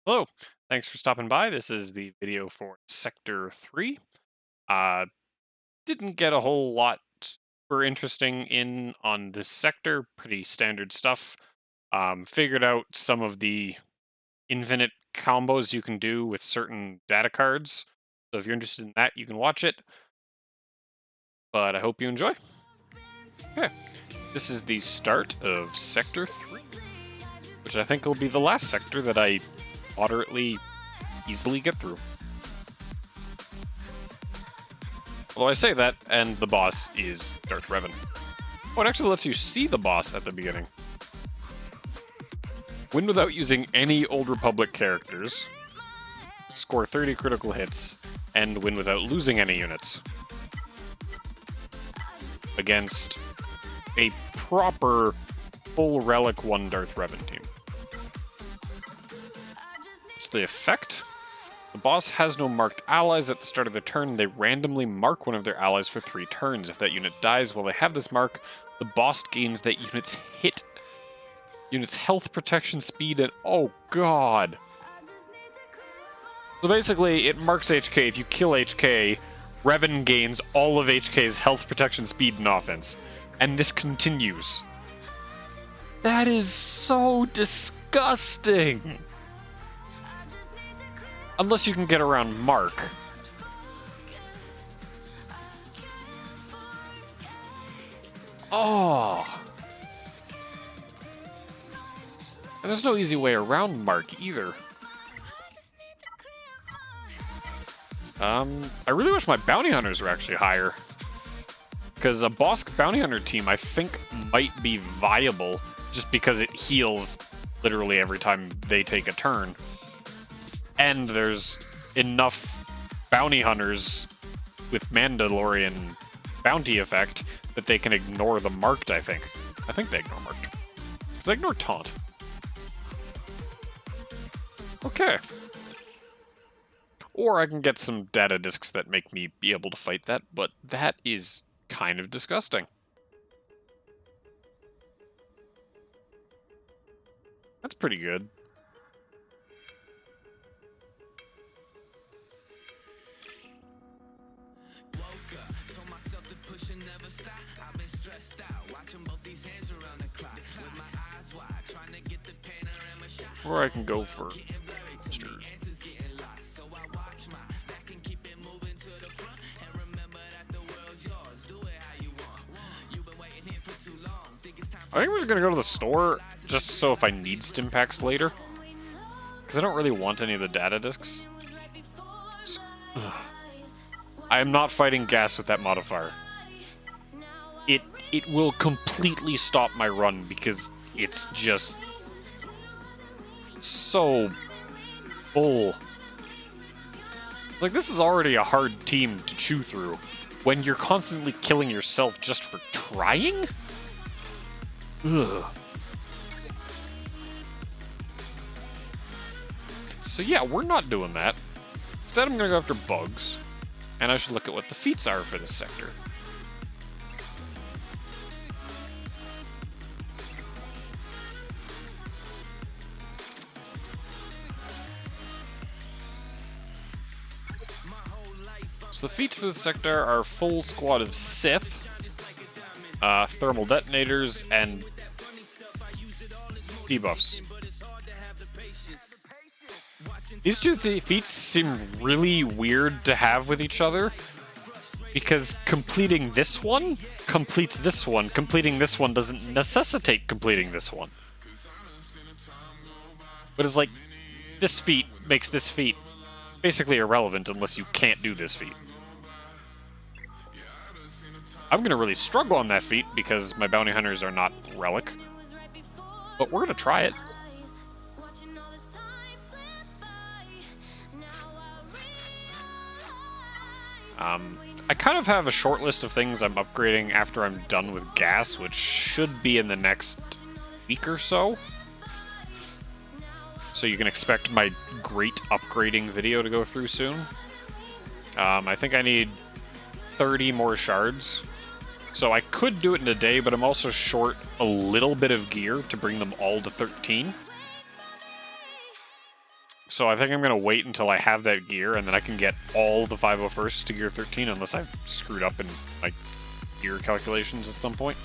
Hello, thanks for stopping by. This is the video for Sector 3. Uh, didn't get a whole lot super interesting in on this sector, pretty standard stuff. Figured out some of the infinite combos you can do with certain data cards. So if you're interested in that, you can watch it. But I hope you enjoy. Okay, this is the start of Sector 3, which I think will be the last sector that I moderately easily get through. Although I say that, and the boss is Darth Revan. Oh, it actually lets you see the boss at the beginning. Win without using any Old Republic characters, score 30 critical hits, and win without losing any units. Against a proper full Relic 1 Darth Revan team. It's the effect. The boss has no marked allies at the start of the turn. They randomly mark one of their allies for 3 turns. If that unit dies while they have this mark, the boss gains that unit's health, protection, speed, and oh god. So basically, it marks HK. If you kill HK, Revan gains all of HK's health, protection, speed, and offense. And this continues. That is so disgusting. Unless you can get around Mark. Oh. And there's no easy way around Mark either. I really wish my bounty hunters were actually higher. Because a Bosk bounty hunter team, I think, might be viable just because it heals literally every time they take a turn. And there's enough bounty hunters with Mandalorian bounty effect that they can ignore the marked, I think. I think they ignore marked. Because they ignore taunt. Okay. Or I can get some data discs that make me be able to fight that, but that is kind of disgusting. That's pretty good. Or I can go for monsters. I think we're just gonna go to the store, just so if I need stim packs later. Because I don't really want any of the data discs. So, I am not fighting gas with that modifier. It will completely stop my run because it's just so full. Like, this is already a hard team to chew through. When you're constantly killing yourself just for trying? Ugh. So yeah, we're not doing that. Instead, I'm gonna go after bugs. And I should look at what the feats are for this sector. So the feats for this sector are full squad of Sith, thermal detonators, and debuffs. These two feats seem really weird to have with each other, because completing this one completes this one. Completing this one doesn't necessitate completing this one. But it's like, this feat makes this feat basically irrelevant unless you can't do this feat. I'm going to really struggle on that feat because my bounty hunters are not relic. But we're going to try it. I kind of have a short list of things I'm upgrading after I'm done with gas, which should be in the next week or so. So you can expect my great upgrading video to go through soon. I think I need 30 more shards. So I could do it in a day, but I'm also short a little bit of gear to bring them all to 13. So I think I'm going to wait until I have that gear, and then I can get all the 501st to gear 13, unless I've screwed up in my gear calculations at some point,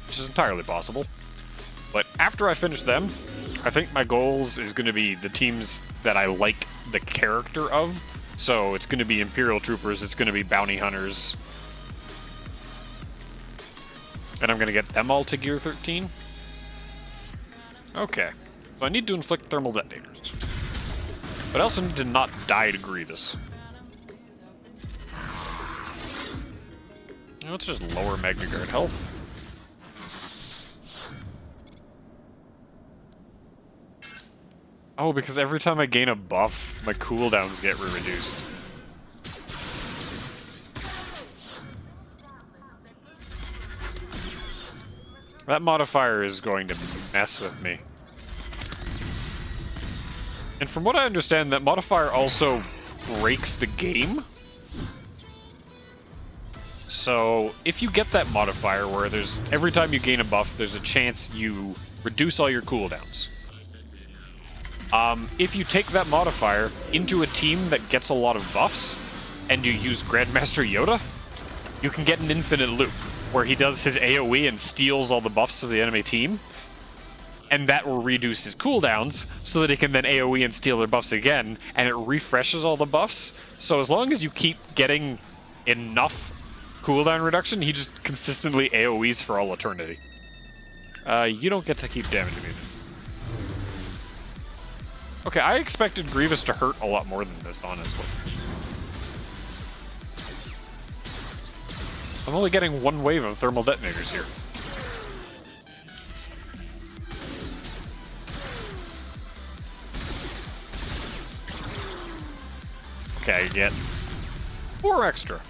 which is entirely possible. But after I finish them, I think my goals is going to be the teams that I like the character of. So it's going to be Imperial Troopers, it's going to be Bounty Hunters, and I'm going to get them all to gear 13. Okay, so I need to inflict thermal detonators. But I also need to not die to Grievous. Let's just lower Magna Guard health. Oh, because every time I gain a buff, my cooldowns get reduced. That modifier is going to mess with me. And from what I understand, that modifier also breaks the game. So, if you get that modifier where there's every time you gain a buff, there's a chance you reduce all your cooldowns. If you take that modifier into a team that gets a lot of buffs, and you use Grandmaster Yoda, you can get an infinite loop, where he does his AoE and steals all the buffs of the enemy team, and that will reduce his cooldowns, so that he can then AoE and steal their buffs again, and it refreshes all the buffs. So as long as you keep getting enough cooldown reduction, he just consistently AoEs for all eternity. You don't get to keep damaging me. Okay, I expected Grievous to hurt a lot more than this, honestly. I'm only getting one wave of thermal detonators here. Okay, I get 4 extra.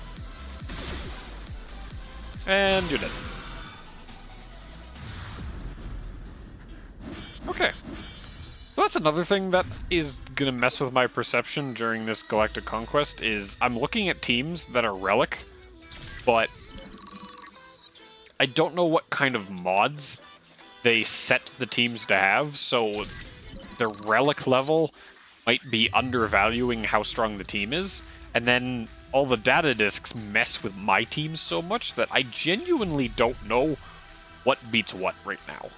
And you're dead. Okay. So that's another thing that is going to mess with my perception during this Galactic Conquest, is I'm looking at teams that are Relic, but I don't know what kind of mods they set the teams to have, so the Relic level might be undervaluing how strong the team is, and then all the data discs mess with my team so much that I genuinely don't know what beats what right now.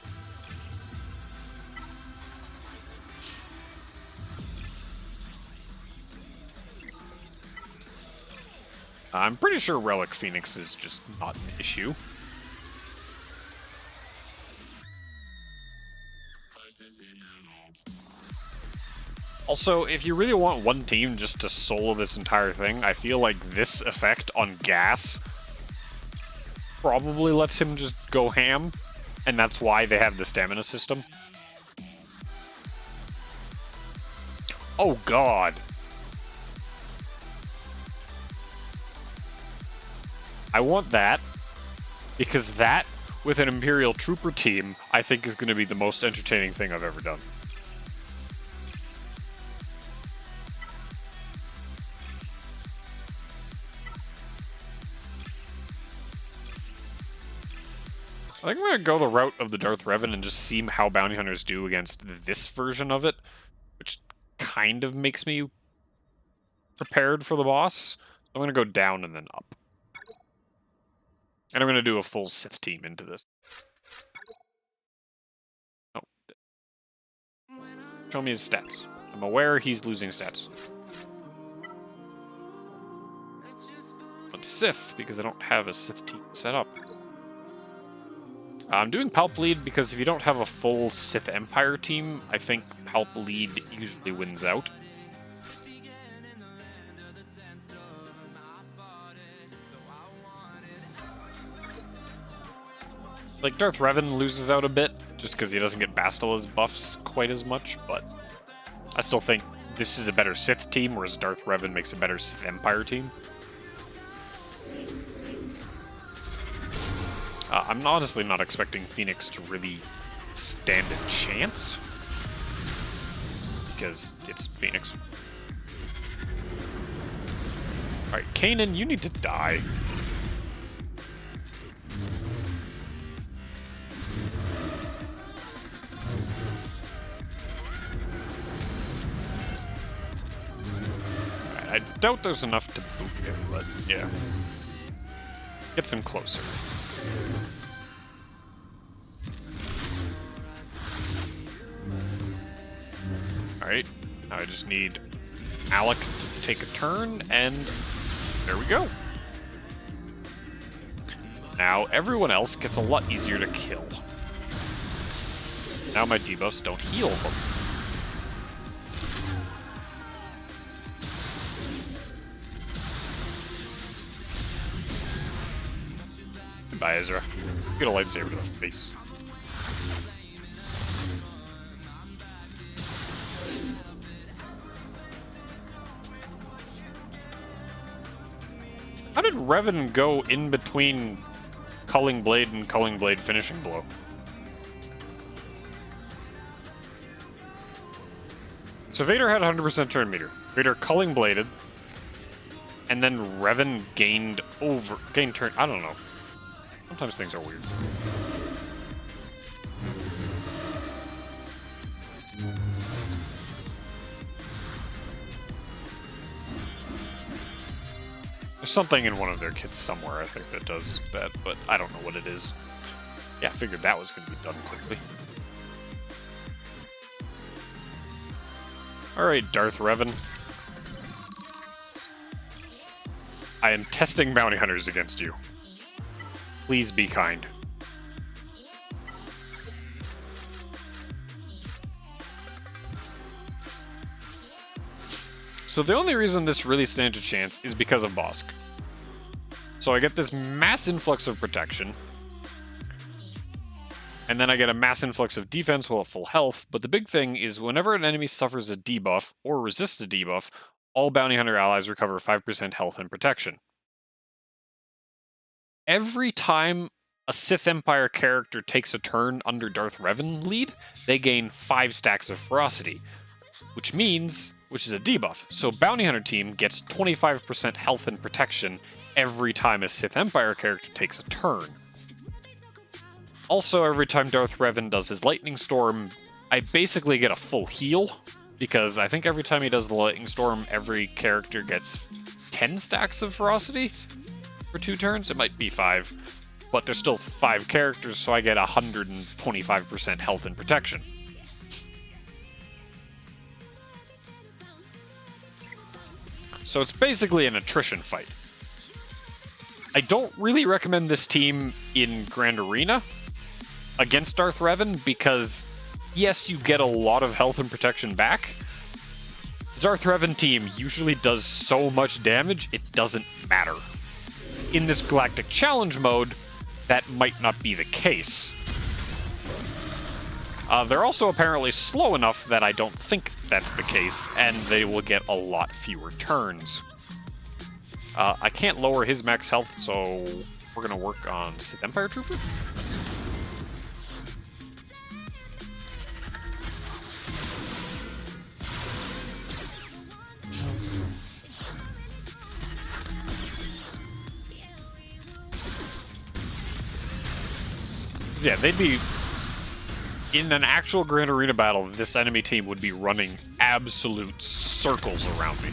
I'm pretty sure Relic Phoenix is just not an issue. Also, if you really want one team just to solo this entire thing, I feel like this effect on Gas probably lets him just go ham, and that's why they have the stamina system. Oh god! I want that, because that, with an Imperial Trooper team, I think is going to be the most entertaining thing I've ever done. I think I'm going to go the route of the Darth Revan and just see how Bounty Hunters do against this version of it, which kind of makes me prepared for the boss. I'm going to go down and then up. And I'm going to do a full Sith team into this. Oh. Show me his stats. I'm aware he's losing stats. But Sith, because I don't have a Sith team set up. I'm doing Palp Lead because if you don't have a full Sith Empire team, I think Palp Lead usually wins out. Like, Darth Revan loses out a bit, just because he doesn't get Bastila's buffs quite as much, but I still think this is a better Sith team, whereas Darth Revan makes a better Sith Empire team. I'm honestly not expecting Phoenix to really stand a chance, because it's Phoenix. Alright, Kanan, you need to die. I doubt there's enough to boot him, but yeah. Gets him closer. Alright, now I just need Alec to take a turn, and there we go. Now everyone else gets a lot easier to kill. Now my debuffs don't heal them. Goodbye, Ezra. Get a lightsaber to the face. How did Revan go in between Culling Blade and Culling Blade finishing blow? So Vader had 100% turn meter. Vader Culling Bladed, and then Revan gained turn. I don't know. Sometimes things are weird. There's something in one of their kits somewhere, I think, that does that, but I don't know what it is. Yeah, I figured that was going to be done quickly. Alright, Darth Revan. I am testing bounty hunters against you. Please be kind. So the only reason this really stands a chance is because of Bosk. So I get this mass influx of protection, and then I get a mass influx of defense while at full health, but the big thing is whenever an enemy suffers a debuff or resists a debuff, all bounty hunter allies recover 5% health and protection. Every time a Sith Empire character takes a turn under Darth Revan lead, they gain 5 stacks of ferocity, which is a debuff. So Bounty Hunter team gets 25% health and protection every time a Sith Empire character takes a turn. Also, every time Darth Revan does his Lightning Storm, I basically get a full heal, because I think every time he does the Lightning Storm, every character gets 10 stacks of ferocity for 2 turns. It might be 5, but there's still 5 characters, so I get 125% health and protection. So it's basically an attrition fight. I don't really recommend this team in Grand Arena against Darth Revan because, yes, you get a lot of health and protection back. The Darth Revan team usually does so much damage, it doesn't matter. In this Galactic Challenge mode, that might not be the case. They're also apparently slow enough that I don't think that's the case, and they will get a lot fewer turns. I can't lower his max health, so we're going to work on Sith Empire Trooper. Yeah, they'd be... In an actual Grand Arena battle, this enemy team would be running absolute circles around me.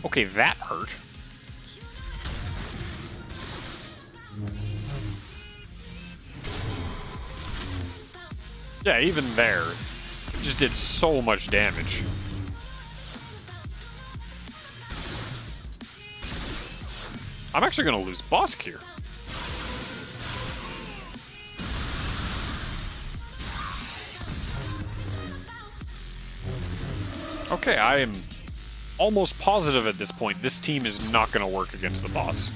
Okay, that hurt. Yeah, even there, it just did so much damage. I'm actually going to lose Bosk here. Okay, I am almost positive at this point this team is not going to work against the boss.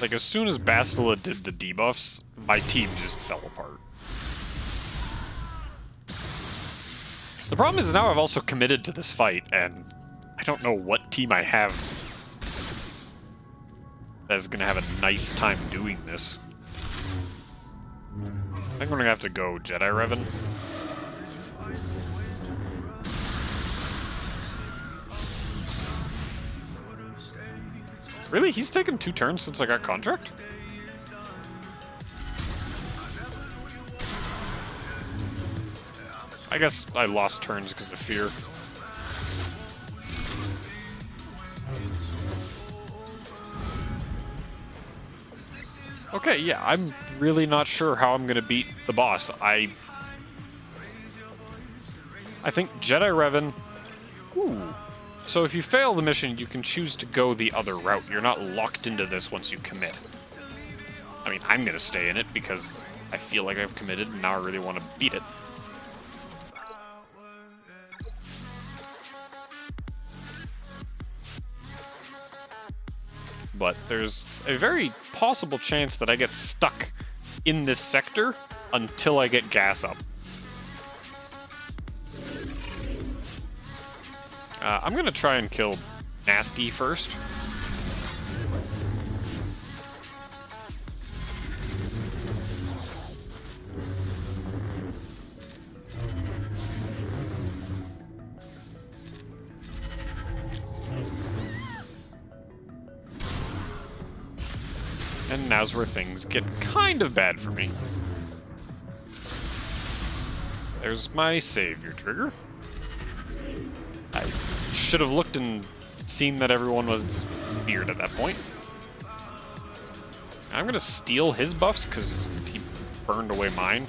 Like, as soon as Bastila did the debuffs, my team just fell apart. The problem is now I've also committed to this fight, and I don't know what team I have that is going to have a nice time doing this. I think we're going to have to go Jedi Revan. Really? He's taken 2 turns since I got contract? I guess I lost turns because of fear. Okay, yeah, I'm really not sure how I'm gonna beat the boss. I think Jedi Revan. Ooh. So if you fail the mission, you can choose to go the other route. You're not locked into this once you commit. I mean, I'm gonna stay in it because I feel like I've committed and now I really want to beat it. But there's a very possible chance that I get stuck in this sector until I get gas up. I'm gonna try and kill Nasty first. And now's where things get kind of bad for me. There's my savior trigger. I should have looked and seen that everyone was weird at that point. I'm gonna steal his buffs because he burned away mine.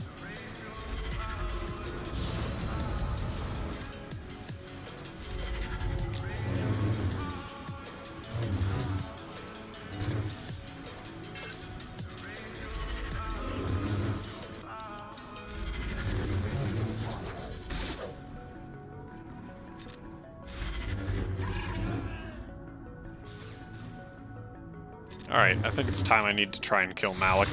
Alright, I think it's time I need to try and kill Malik.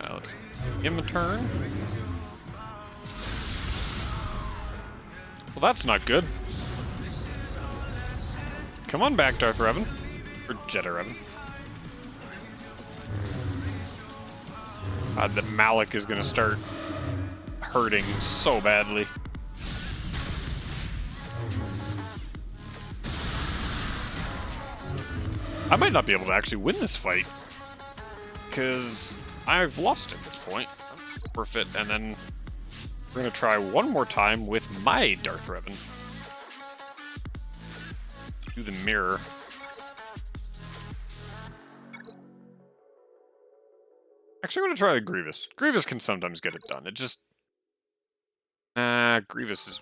Let's give him a turn. Well, that's not good. Come on back, Darth Revan. Or Jedi Revan. The Malik is going to start hurting so badly. I might not be able to actually win this fight, because I've lost at this point. Worth it, and then we're going to try one more time with my Darth Revan. Do the mirror. Actually, I'm going to try the Grievous. Grievous can sometimes get it done. It just... Grievous is...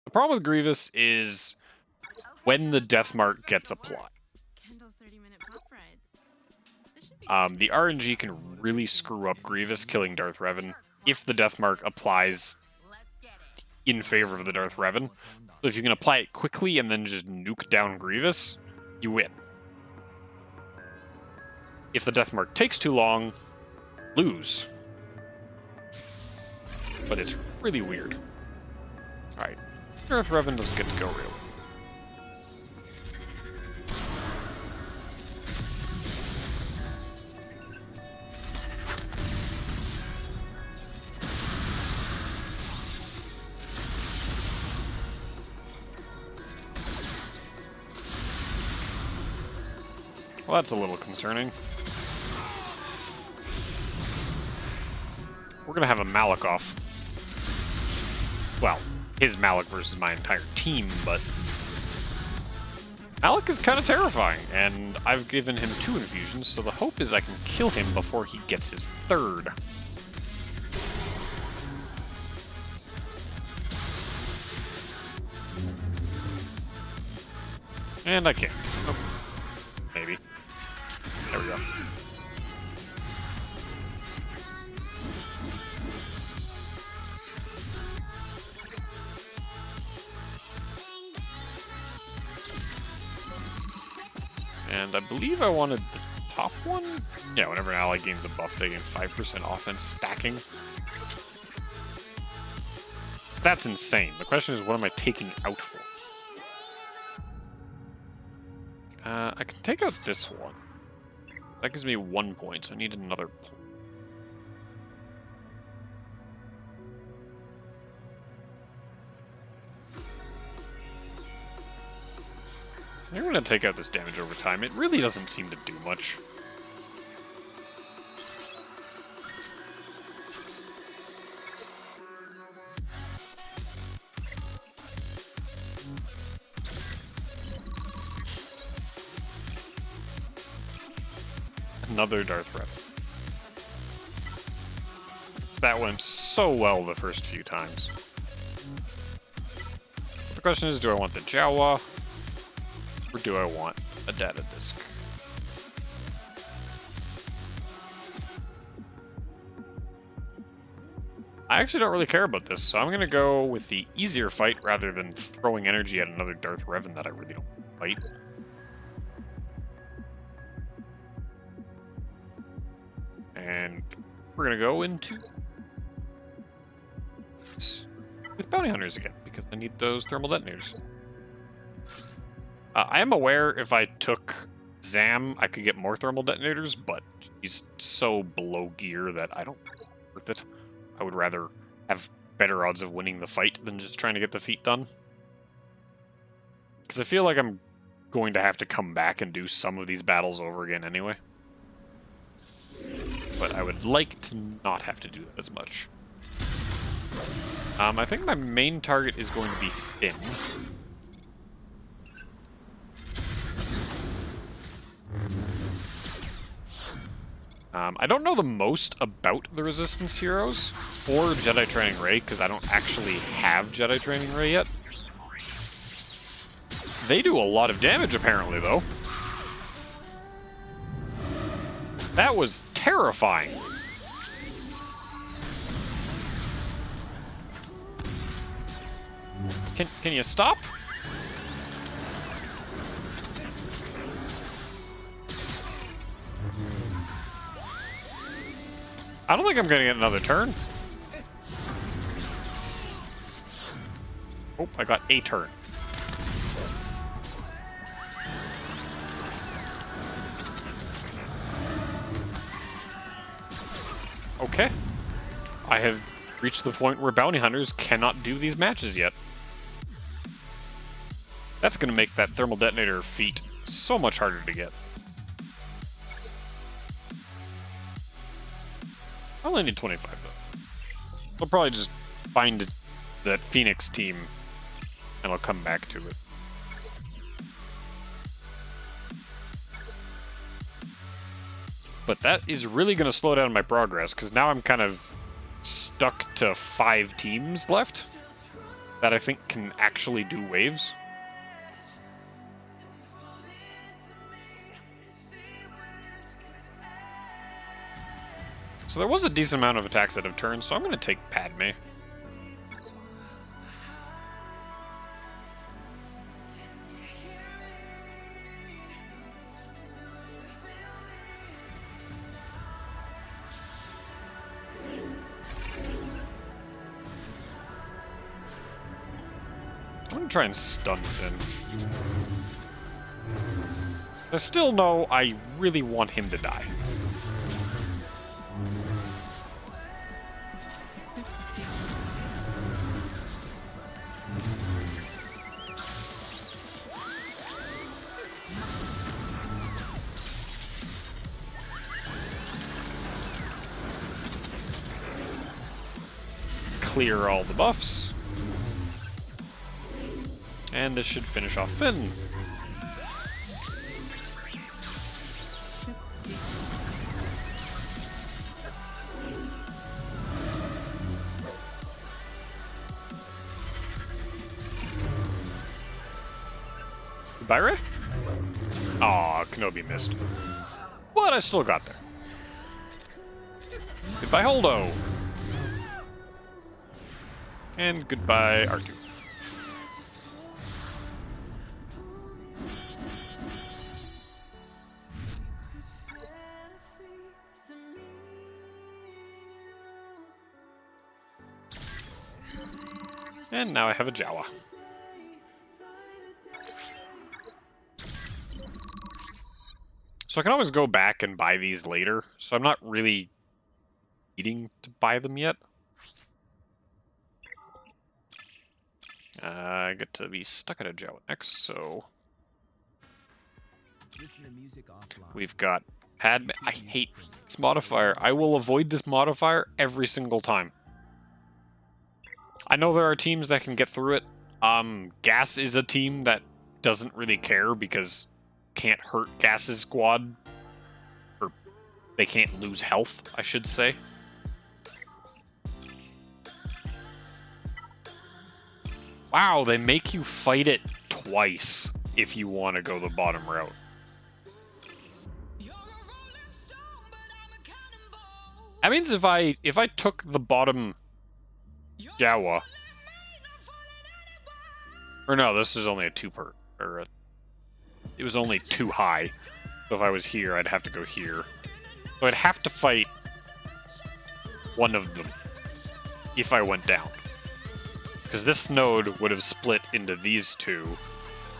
The problem with Grievous is when the death mark gets applied. The RNG can really screw up Grievous killing Darth Revan if the death mark applies in favor of the Darth Revan. So if you can apply it quickly and then just nuke down Grievous, you win. If the death mark takes too long, lose. But it's really weird. Alright, Darth Revan doesn't get to go real. Well, that's a little concerning. We're gonna have a Malik off. Well, his Malik versus my entire team, but Malik is kind of terrifying, and I've given him 2 infusions, so the hope is I can kill him before he gets his 3rd. And I can't. Oh, maybe. There we go. And I believe I wanted the top one? Yeah, whenever an ally gains a buff, they gain 5% offense stacking. That's insane. The question is, what am I taking out for? I can take out this one. That gives me 1 point, so I need another point. You're going to take out this damage over time. It really doesn't seem to do much. Another Darth Revan. That went so well the first few times. The question is, do I want the Jawa, or do I want a data disk? I actually don't really care about this, so I'm going to go with the easier fight rather than throwing energy at another Darth Revan that I really don't fight. And we're going to go into with bounty hunters again, because I need those thermal detonators. I am aware if I took Zam, I could get more thermal detonators, but he's so below gear that I don't think it's worth it. I would rather have better odds of winning the fight than just trying to get the feat done. Because I feel like I'm going to have to come back and do some of these battles over again anyway. But I would like to not have to do that as much. I think my main target is going to be Finn. I don't know the most about the Resistance heroes or Jedi Training Rey, because I don't actually have Jedi Training Rey yet. They do a lot of damage, apparently, though. That was terrifying. Can you stop? I don't think I'm gonna get another turn. Oh, I got a turn. Okay. I have reached the point where bounty hunters cannot do these matches yet. That's going to make that thermal detonator feat so much harder to get. I only need 25 though. I'll probably just find that Phoenix team and I'll come back to it. But that is really going to slow down my progress, because now I'm kind of stuck to 5 teams left that I think can actually do waves. So there was a decent amount of attacks that have turned, so I'm going to take Padme. I'm going to try and stun Finn. I still know I really want him to die. Let's clear all the buffs. And this should finish off Finn. Goodbye, Ray? Aw, Kenobi missed. But I still got there. Goodbye, Holdo. And goodbye, R2. And now I have a Jawa. So I can always go back and buy these later, so I'm not really needing to buy them yet. I get to be stuck at a Jawa next, so We've got Padme. I hate this modifier. I will avoid this modifier every single time. I know there are teams that can get through it. Gas is a team that doesn't really care because can't hurt Gas's squad. Or they can't lose health, I should say. Wow, they make you fight it twice if you want to go the bottom route. That means if I took the bottom Jawa, or no, this is only a two-part, or it was only too high. So if I was here, I'd have to go here. So I'd have to fight one of them if I went down. Because this node would have split into these two,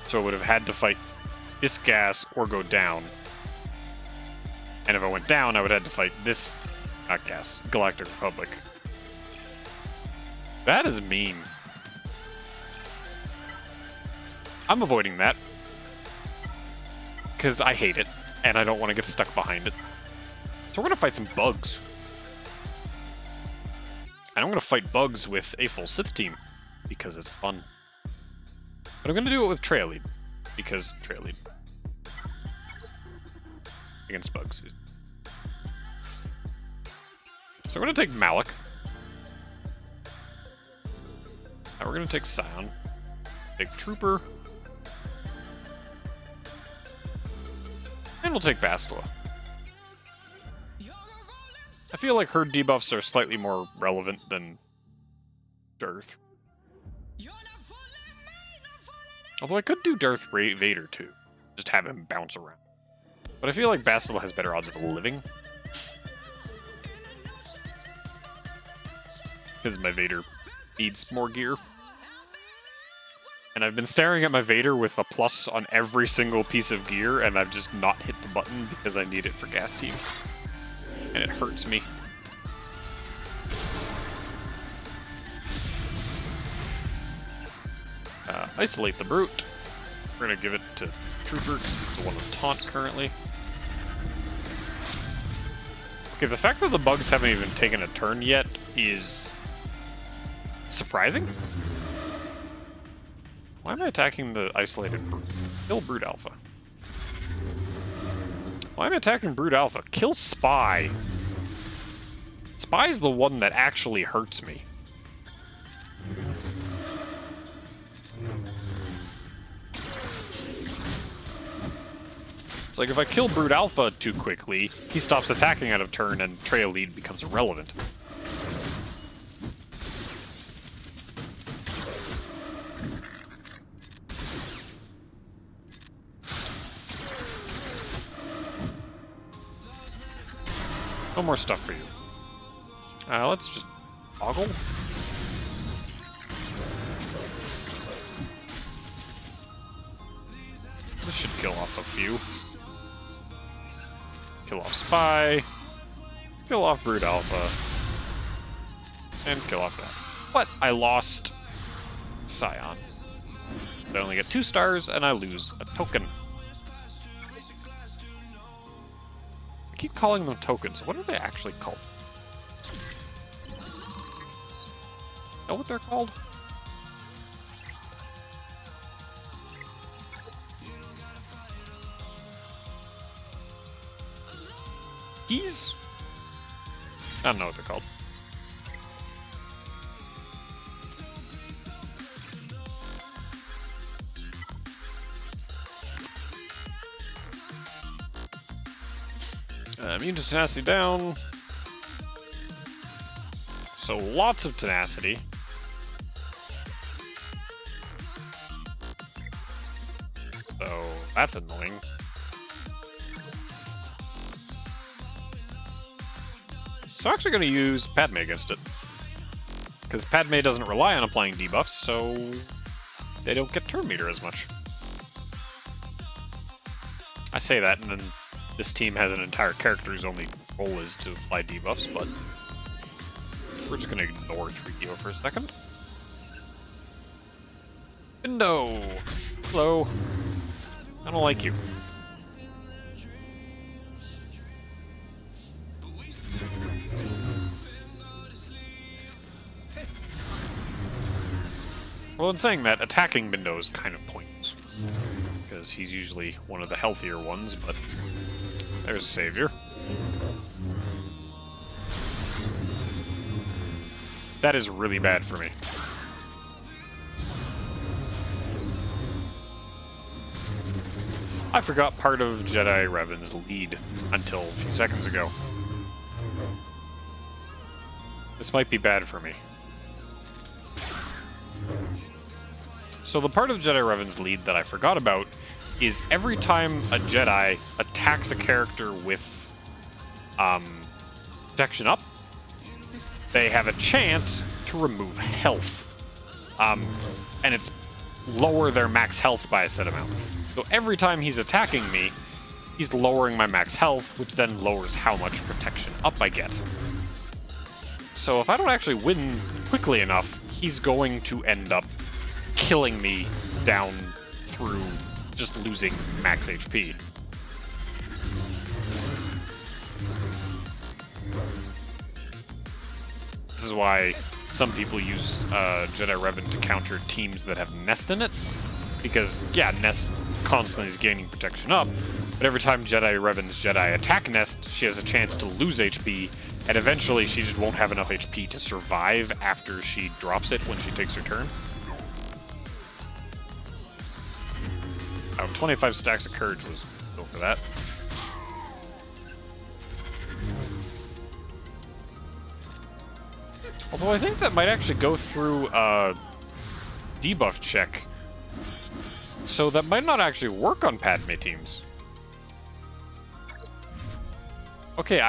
so I would have had to fight this gas or go down. And if I went down, I would have to fight this, not gas, Galactic Republic. That is mean. I'm avoiding that. Because I hate it, and I don't want to get stuck behind it. So we're going to fight some bugs. And I'm going to fight bugs with a full Sith team, because it's fun. But I'm going to do it with Trail Lead, because Trail Lead against bugs. So we're going to take Malak. Now we're going to take Scion. Take Trooper. And we'll take Bastila. I feel like her debuffs are slightly more relevant than Darth. Although I could do Darth Vader too. Just have him bounce around. But I feel like Bastila has better odds of living. Because my Vader needs more gear. And I've been staring at my Vader with a plus on every single piece of gear, and I've just not hit the button because I need it for gas team. And it hurts me. Isolate the Brute. We're going to give it to Trooper because it's the one with taunt currently. Okay, the fact that the bugs haven't even taken a turn yet is surprising. Why am I attacking the isolated Brute? Kill Brute Alpha. Why am I attacking Brute Alpha? Kill Spy. Spy's the one that actually hurts me. It's like if I kill Brute Alpha too quickly, he stops attacking out of turn and Trail Lead becomes irrelevant. No more stuff for you. Let's just toggle. This should kill off a few. Kill off Spy. Kill off Brute Alpha. And kill off that. But I lost Scion. I only get 2 stars and I lose a token. I keep calling them tokens. What are they actually called? Know what they're called? Keys? I don't know what they're called. Immune to tenacity down. So lots of tenacity. So that's annoying. So I'm actually going to use Padme against it. Because Padme doesn't rely on applying debuffs, so they don't get turn meter as much. I say that, and then this team has an entire character whose only role is to apply debuffs, but we're just going to ignore 3DO for a second. Window! Hello. I don't like you. Well, in saying that, attacking Bindo is kind of pointless. Because he's usually one of the healthier ones, but there's Savior. That is really bad for me. I forgot part of Jedi Revan's lead until a few seconds ago. This might be bad for me. So the part of Jedi Revan's lead that I forgot about is every time a Jedi attacks a character with protection up, they have a chance to remove health. And it's lower their max health by a set amount. So every time he's attacking me, he's lowering my max health, which then lowers how much protection up I get. So if I don't actually win quickly enough, he's going to end up killing me down through just losing max HP. This is why some people use Jedi Revan to counter teams that have Nest in it. Because, yeah, Nest constantly is gaining protection up, but every time Jedi Revan's Jedi attack Nest, she has a chance to lose HP, and eventually she just won't have enough HP to survive after she drops it when she takes her turn. Oh, 25 stacks of courage was go for that. Although I think that might actually go through a debuff check. So that might not actually work on Padme teams. Okay,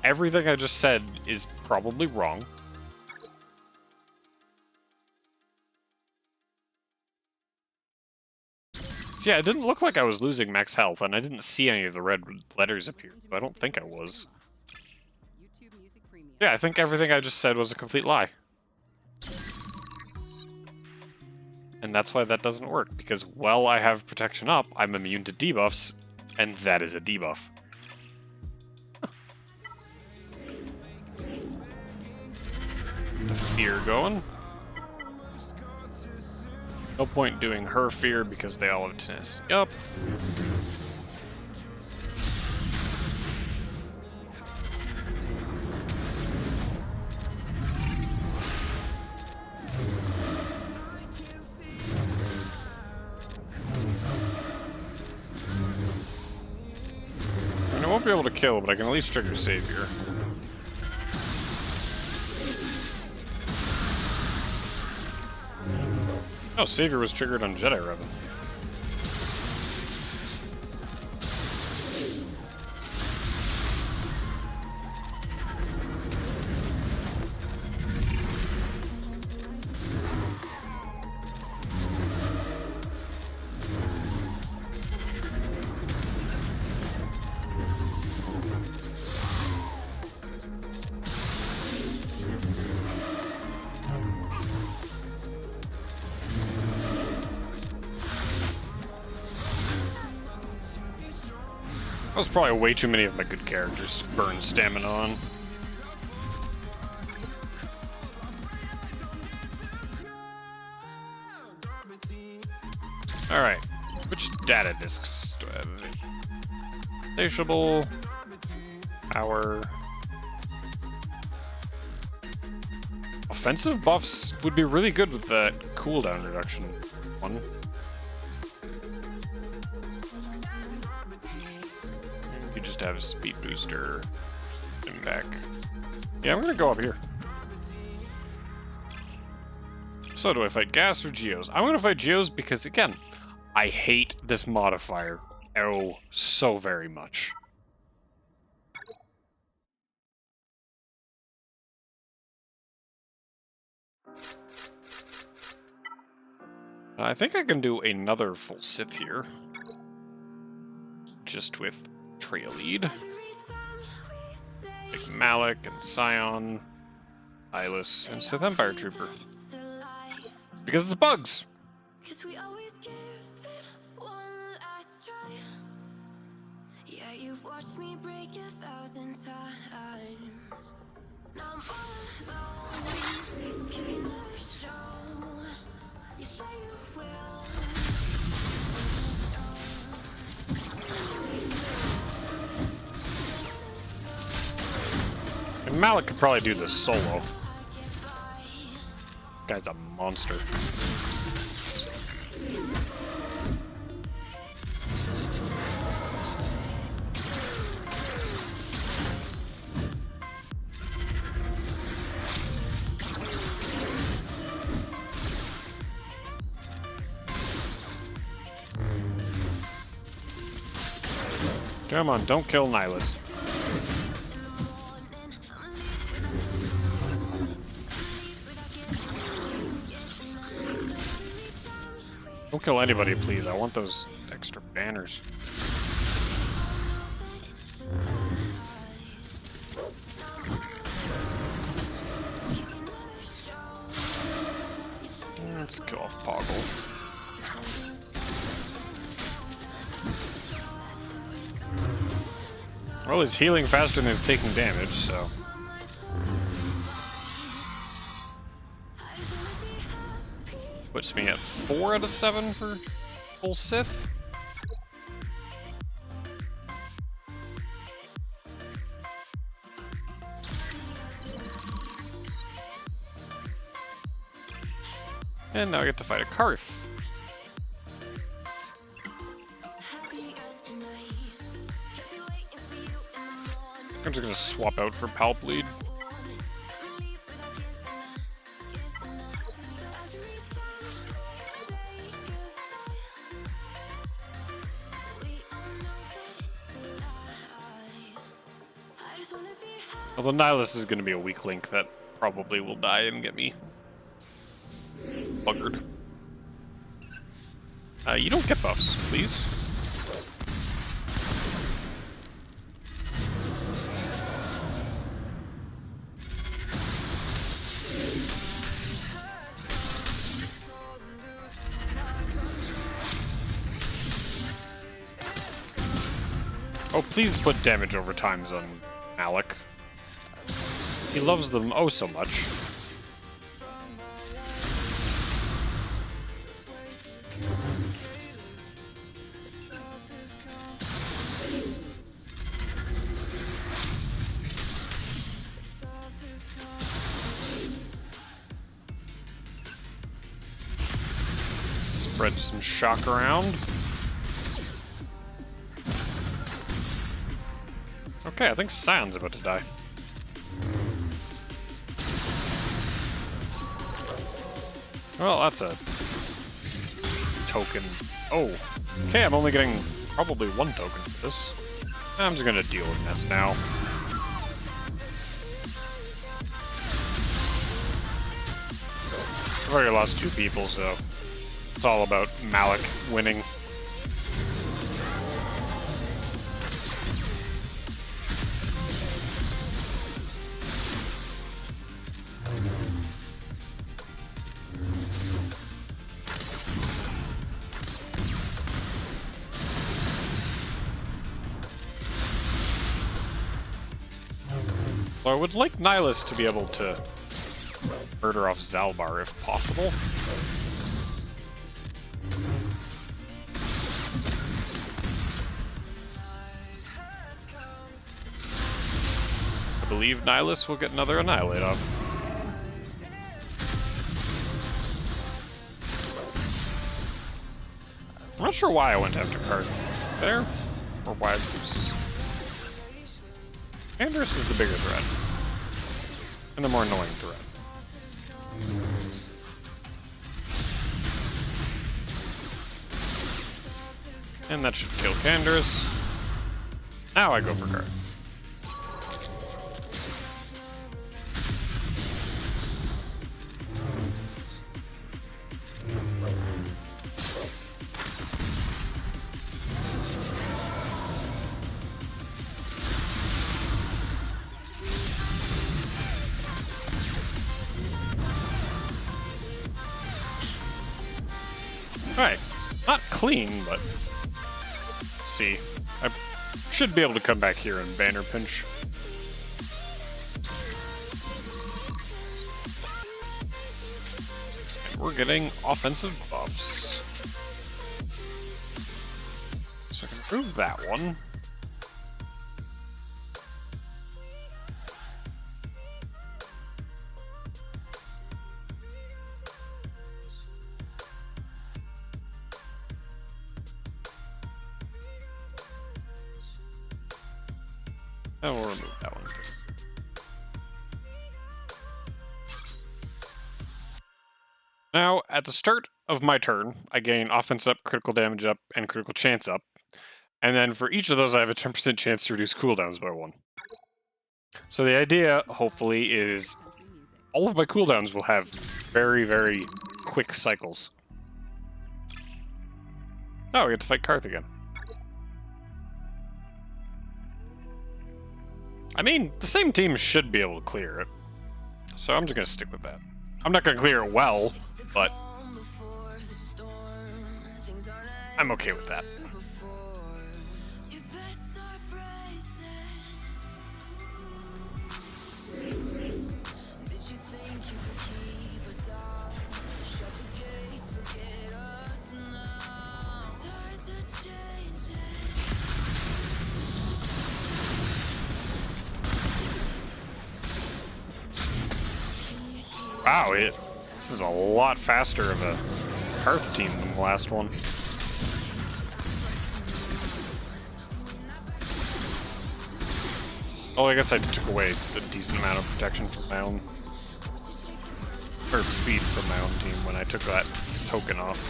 everything I just said is probably wrong. So yeah, it didn't look like I was losing max health, and I didn't see any of the red letters appear, so I don't think I was. Yeah, I think everything I just said was a complete lie. And that's why that doesn't work, because while I have protection up, I'm immune to debuffs, and that is a debuff. Huh. The fear going. No point doing her fear because they all have tenacity up. I won't be able to kill, but I can at least trigger Savior. Oh, Savior was triggered on Jedi Revan. That was probably way too many of my good characters to burn stamina on. Alright, which data discs do I have? Insatiable, power. Offensive buffs would be really good with that cooldown reduction one. You just have a speed booster and back. Yeah, I'm gonna go up here. So do I fight Gas or Geos? I'm gonna fight Geos because, again, I hate this modifier so very much. I think I can do another full Sith here. Just with Trail Lead. Like Malik and Scion, Eyeless, and Sith Empire Trooper. Because it's bugs! Yeah, you've watched me break 1,000 times. Now I'm all alone, 'cause you never show. And Malik could probably do this solo. Guy's a monster. Come on, don't kill Nihilus. Don't kill anybody, please. I want those extra banners. Let's kill off Poggle. Well, he's healing faster than he's taking damage, so... Puts me at 4 out of 7 for full Sith. And now I get to fight a Karth. I'm just gonna swap out for Palplead. Although Nihilus is gonna be a weak link that probably will die and get me buggered. You don't get buffs, please. Oh, please put damage over times on Malik. He loves them oh so much. Spread some shock around. Okay, I think Scion's about to die. Well, that's a token. Oh, okay, I'm only getting probably 1 token for this. I'm just gonna deal with this now. I've already lost 2 people, so it's all about Malik winning. I would like Nihilus to be able to murder off Zalbar if possible. I believe Nihilus will get another Annihilate off. I'm not sure why I went after Karth there, or why I was... Andrus is the bigger threat. And the more annoying threat. And that should kill Canderous. Now I go for Karth. Alright, not clean, but let's see. I should be able to come back here and banner pinch. we're getting offensive buffs. So I can improve that one. And we'll remove that one. Now, at the start of my turn, I gain offense up, critical damage up, and critical chance up. And then for each of those, I have a 10% chance to reduce cooldowns by 1. So the idea, hopefully, is all of my cooldowns will have very, very quick cycles. Oh, we get to fight Karth again. I mean, the same team should be able to clear it. So I'm just going to stick with that. I'm not going to clear it well, but I'm okay with that. Wow, this is a lot faster of a Karth team than the last one. Oh, I guess I took away a decent amount of protection from my own, or speed from my own team when I took that token off.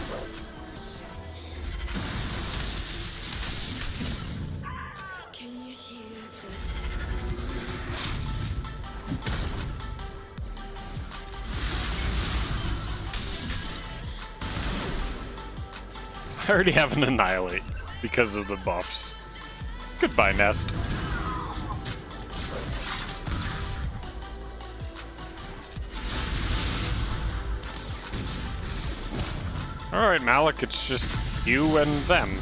I already have an Annihilate because of the buffs. Goodbye, Nest. Alright, Malik, it's just you and them.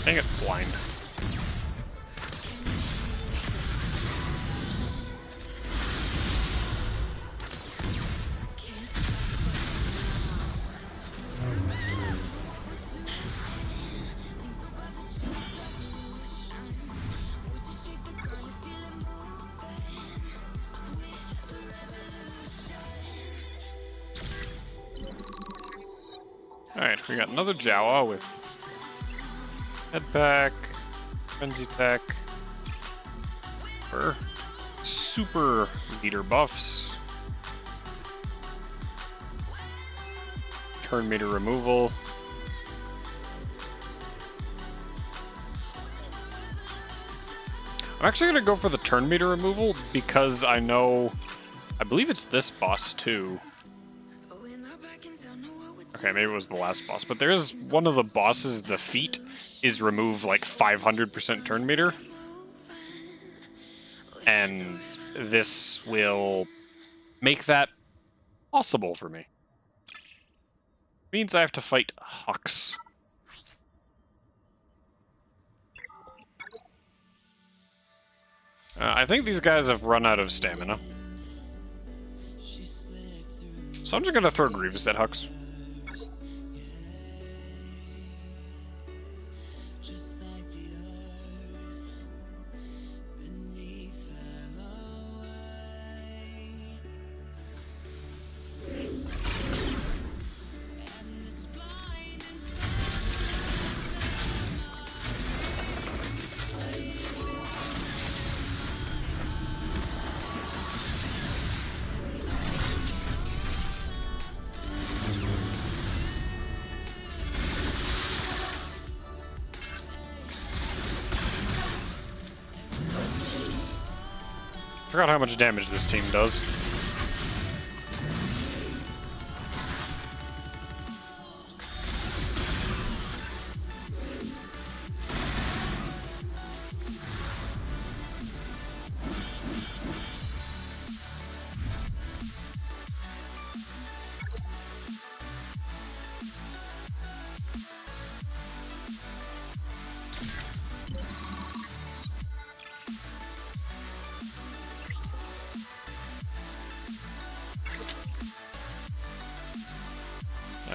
Dang it, blind. Alright, we got another Jawa with Head Pack, Frenzy Tech, for super meter buffs, turn meter removal. I'm actually going to go for the turn meter removal because I believe it's this boss too. Okay, maybe it was the last boss, but there's one of the bosses, the feat, is remove like 500% turn meter. And this will make that possible for me. Means I have to fight Hux. I think these guys have run out of stamina. So I'm just gonna throw Grievous at Hux. Forgot how much damage this team does.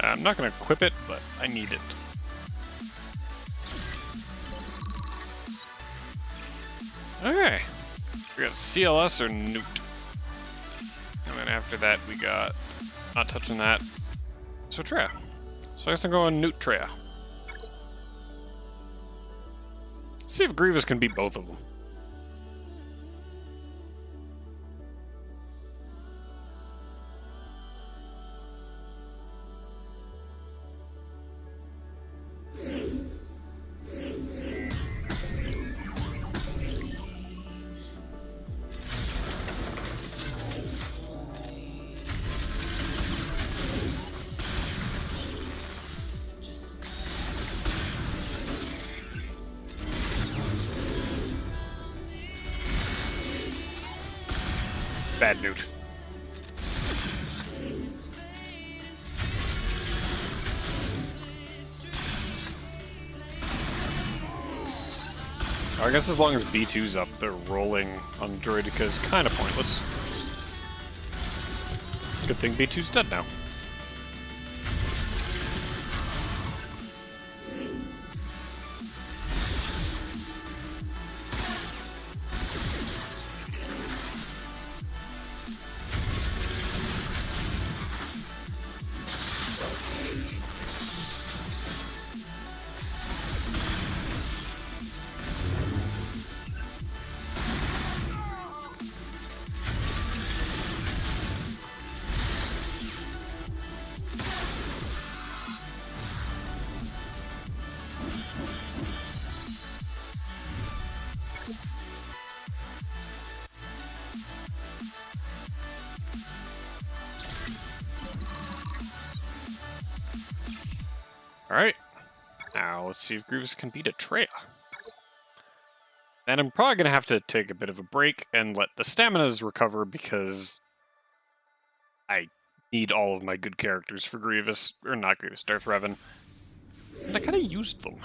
I'm not going to equip it, but I need it. Okay. We got CLS or Newt. And then after that, we got... Not touching that. So Treya. So I guess I'm going Newt Treya. See if Grievous can beat both of them. Bad Newt. I guess as long as B2's up, the rolling on Droidica is kind of pointless. Good thing B2's dead now. Alright, now let's see if Grievous can beat a Treya. And I'm probably going to have to take a bit of a break and let the staminas recover because I need all of my good characters for Grievous, or not Grievous, Darth Revan. And I kind of used them.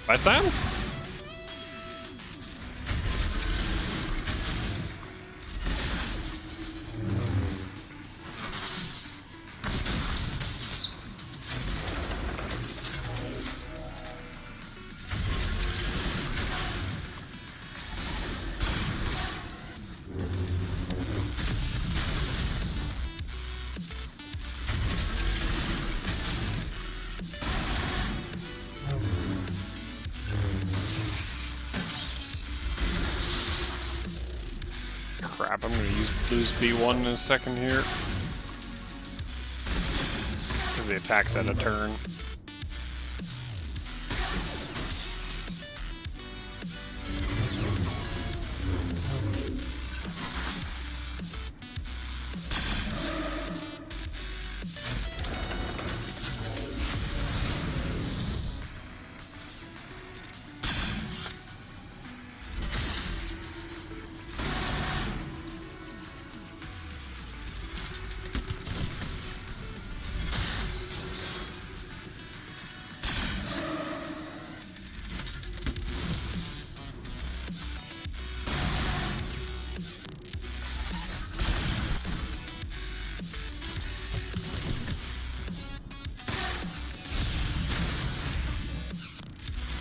Bye, Sam? Crap, I'm gonna lose B1 in a second here. Because the attack's at a turn.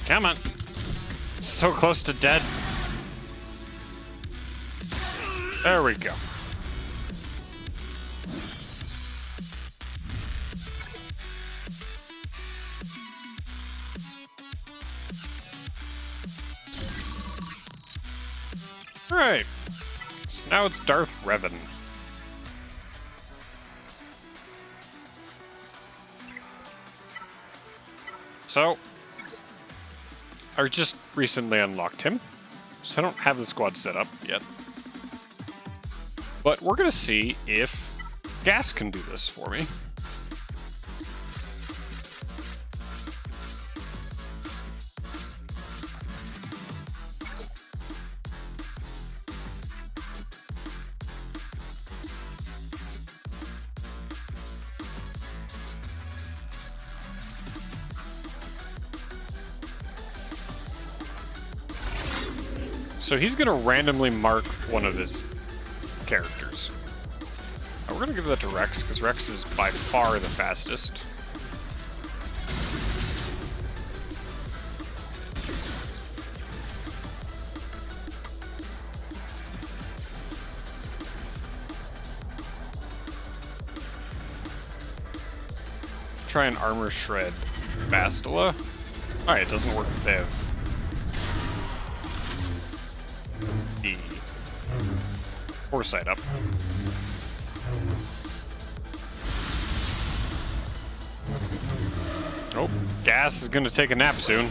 Come on. So close to dead. There we go. Alright. So now it's Darth Revan. So, I just recently unlocked him, so I don't have the squad set up yet. But we're gonna see if Gas can do this for me. So he's going to randomly mark one of his characters. We're going to give that to Rex, because Rex is by far the fastest. Try and armor shred Bastila. Alright, it doesn't work with Dev. The foresight up. Oh, Gas is gonna take a nap soon.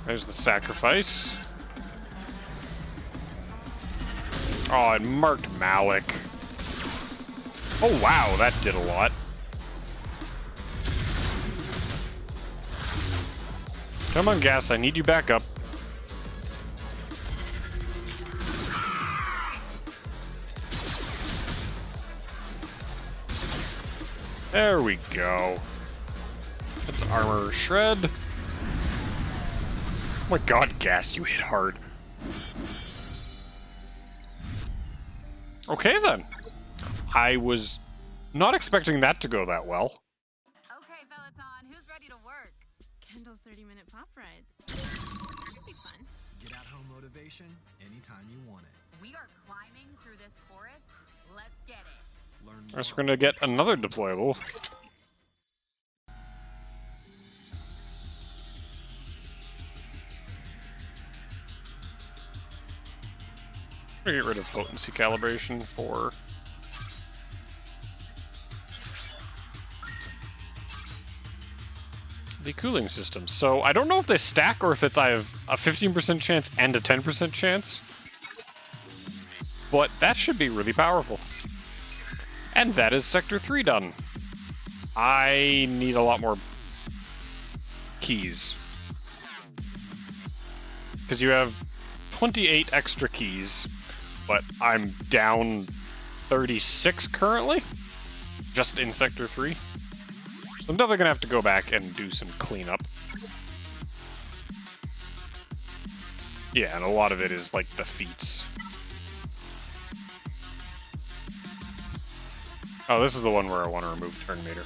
There's the sacrifice. Oh, it marked Malik. Oh wow, that did a lot. Come on, Gas, I need you back up. There we go. That's armor shred. Oh my god, Gas, you hit hard. Okay then. I was not expecting that to go that well. Okay, Peloton, who's ready to work? Kendall's 30-minute pop ride. Should be fun. Get at home motivation anytime you want it. We are climbing through this chorus. Let's get it. Learn I guess we're gonna get another deployable. I'm gonna get rid of potency calibration for the cooling system. So I don't know if they stack or if it's I have a 15% chance and a 10% chance. But that should be really powerful. And that is Sector 3 done. I need a lot more keys. Because you have 28 extra keys, but I'm down 36 currently, just in Sector 3. So I'm definitely gonna have to go back and do some cleanup. Yeah, and a lot of it is like the feats. Oh, this is the one where I want to remove turn meter.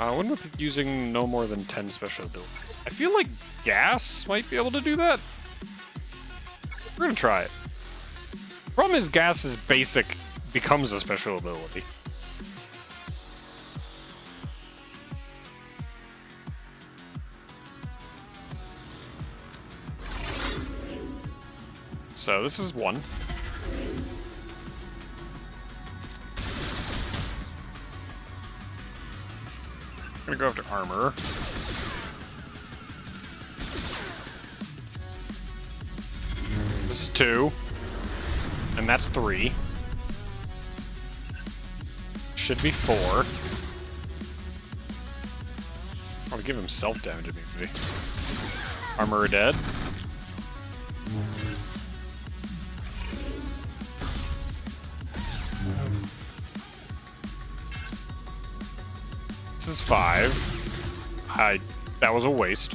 I wonder if using no more than 10 special ability. I feel like Gas might be able to do that. We're gonna try it. Problem is, Gas's basic becomes a special ability. So this is one. I'm gonna go after armor. This is 2. And that's 3. Should be 4. I'll give him self-damage immediately. Armor dead. This is 5. That was a waste.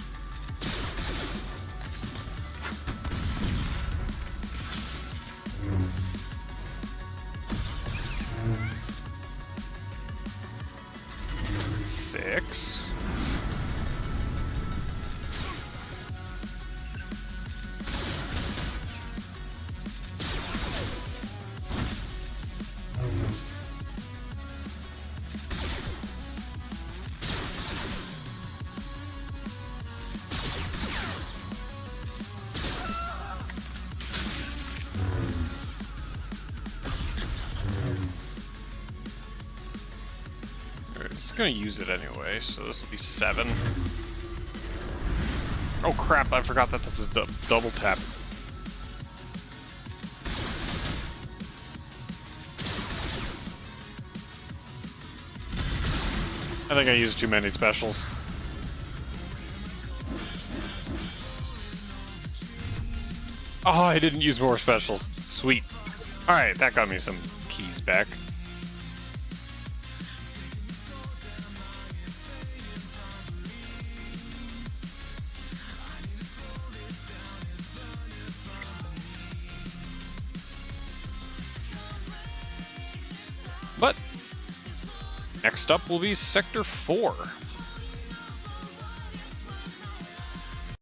Six. It's gonna use it anyway, so this will be 7. Oh crap, I forgot that this is a double tap. I think I used too many specials. Oh, I didn't use more specials. Sweet. Alright, that got me some keys back. But next up will be Sector 4.